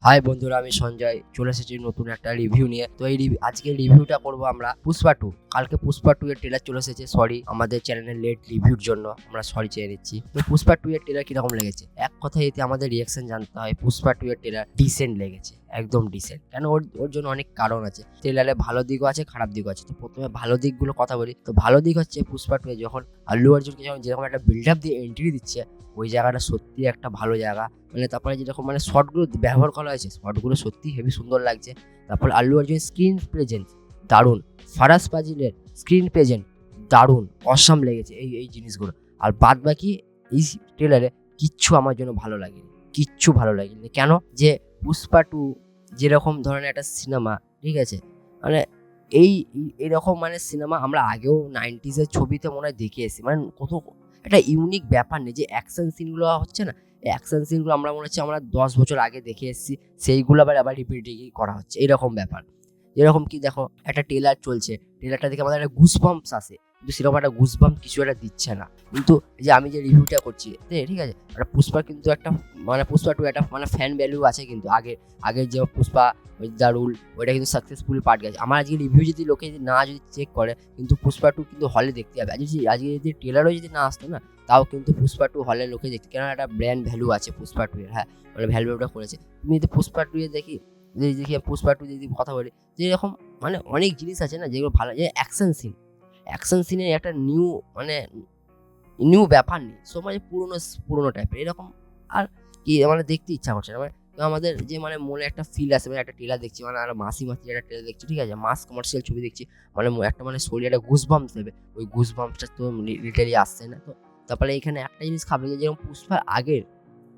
High বন্ধুরা, আমি সঞ্জয় চলে এসেছি নতুন একটা রিভিউ নিয়ে। তো এই আজকে রিভিউটা করব আমরা পুষ্পা 2। কালকে পুষ্পা 2 এর ট্রেলার চলে এসেছে। সরি আমাদের চ্যানেলের লেট রিভিউর জন্য, আমরা সরি চেয়ে নিচ্ছি। তো পুষ্পা 2 এর ট্রেলার কিরকম লেগেছে এক কথায় এতে আমাদের রিয়াকশন জানতে হয়। পুষ্পা 2 এর ট্রেলার ডিসেন্ট লেগেছে, একদম ডিসেন্ট। কেন? ওর জন্য অনেক কারণ আছে। ট্রেলারে ভালো দিকও আছে, খারাপ দিকও আছে। তো প্রথমে ভালো দিকগুলো কথা বলি। তো ভালো দিক হচ্ছে পুষ্পা 2 এ যখন আল্লু অর্জুনকে যখন যেরকম একটা বিল্ড আপ দিয়ে এন্ট্রি দিচ্ছে, ওই জায়গাটা সত্যি একটা ভালো জায়গা। মানে তারপরে যেরকম মানে শর্টগুলো ব্যবহার করা হয়েছে, শর্টগুলো সত্যি হেভি সুন্দর লাগছে। তারপর আল্লু অর্জুনের স্ক্রিন প্রেজেন্স দারুণ, ফারাজ ফাজিলের স্ক্রিন প্রেজেন্ট দারুণ, অসাম লেগেছে এই জিনিসগুলো। আর বাদ বাকি এই ট্রেলারে কিচ্ছু আমার জন্য ভালো লাগেনি, কিচ্ছু ভালো লাগেনি। কেন? যে পুষ্পা 2 যেরকম ধরনের একটা সিনেমা, ঠিক আছে, মানে এইরকম মানে সিনেমা আমরা আগেও 90s ছবিতে মনে হয় দেখে এসেছি। মানে কত একটা ইউনিক ব্যাপার নেই যে অ্যাকশন সিনগুলো হচ্ছে না, এই অ্যাকশন সিনগুলো আমরা মনে হচ্ছে আমরা 10 বছর আগে দেখে এসেছি, সেইগুলো আবার রিপিটেডই করা হচ্ছে এরকম ব্যাপার। যেরকম কি দেখো, একটা ট্রেলার চলছে, ট্রেলারটা দেখে আমাদের একটা গুজবাম্পস আসে, কিন্তু সেরকম একটা গুজবাম্প কিছু একটা দিচ্ছে না। কিন্তু যে আমি যে রিভিউটা করছি, ঠিক আছে, একটা পুষ্পা কিন্তু একটা মানে পুষ্পা 2 একটা মানে ফ্যান ভ্যালু আছে। কিন্তু আগের যে পুষ্পা ওই দ্য রুল, ওইটা কিন্তু সাকসেসফুলি পার্ট গেছে। আমার আজকে রিভিউ যদি লোকে যদি চেক করে, কিন্তু পুষ্পা 2 কিন্তু হলে দেখতে হবে। আজকে যদি ট্রেলারও যদি না আসতো না, তাও কিন্তু পুষ্পা 2 হলে লোকে দেখতে, কেন একটা ব্র্যান্ড ভ্যালু আছে পুষ্পা 2 এর। হ্যাঁ, মানে ভ্যালুটা করেছে। তুমি যদি পুষ্পা 2 এ দেখি, পুষ্পা 2 যদি কথা বলি, যে এরকম মানে অনেক জিনিস আছে না যেগুলো ভালো, যে অ্যাকশন সিনের একটা নিউ ব্যাপার নেই। সো মানে পুরোনো টাইপের এরকম। আর কি মানে দেখতে ইচ্ছা করছে না। মানে আমাদের যে মানে মনে একটা ফিল আসে, মানে একটা ট্রেলার দেখছি, মানে আর মাসি একটা ট্রেলার দেখছি, ঠিক আছে, মাস কমার্শিয়াল ছবি দেখছি, মানে একটা মানে শরীরে একটা গুজবাম্পস দেবে। ওই গুজবাম্পসটা তো লিটারালি আসছে না। তো তারপরে এখানে একটা জিনিস খারাপ লাগে, যেরকম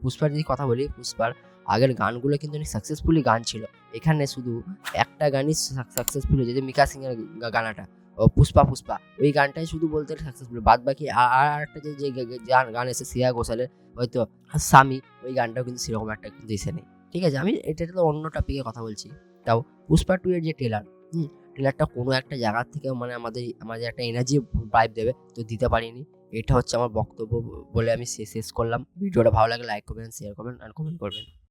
পুষ্পার যদি কথা বলি, পুষ্পার আগের গানগুলো কিন্তু অনেক সাকসেসফুলি গান ছিল। এখানে শুধু একটা গানই সাকসেসফুল হয়েছে, যে মিকা সিং এর গানাটা, ও পুষ্পা ওই গানটাই শুধু বলতে সাকসেসফুল। বাদ বাকি আর একটা গান এসে শ্রেয়া ঘোষালের, হয়তো স্বামী, ওই গানটাও কিন্তু সেরকম একটা কিন্তু এসে নেই। ঠিক আছে, আমি এটা তো অন্য টপিকে কথা বলছি। তাও পুষ্পা 2 এর যে ট্রেলারটা কোনো একটা জায়গা থেকে মানে আমাদের একটা এনার্জি ভাইব দেবে, তো দিতে পারিনি। এটা হচ্ছে আমার বক্তব্য বলে আমি শেষ করলাম। ভিডিওটা ভালো লাগলে লাইক করবেন, শেয়ার করবেন আর কমেন্ট করবেন।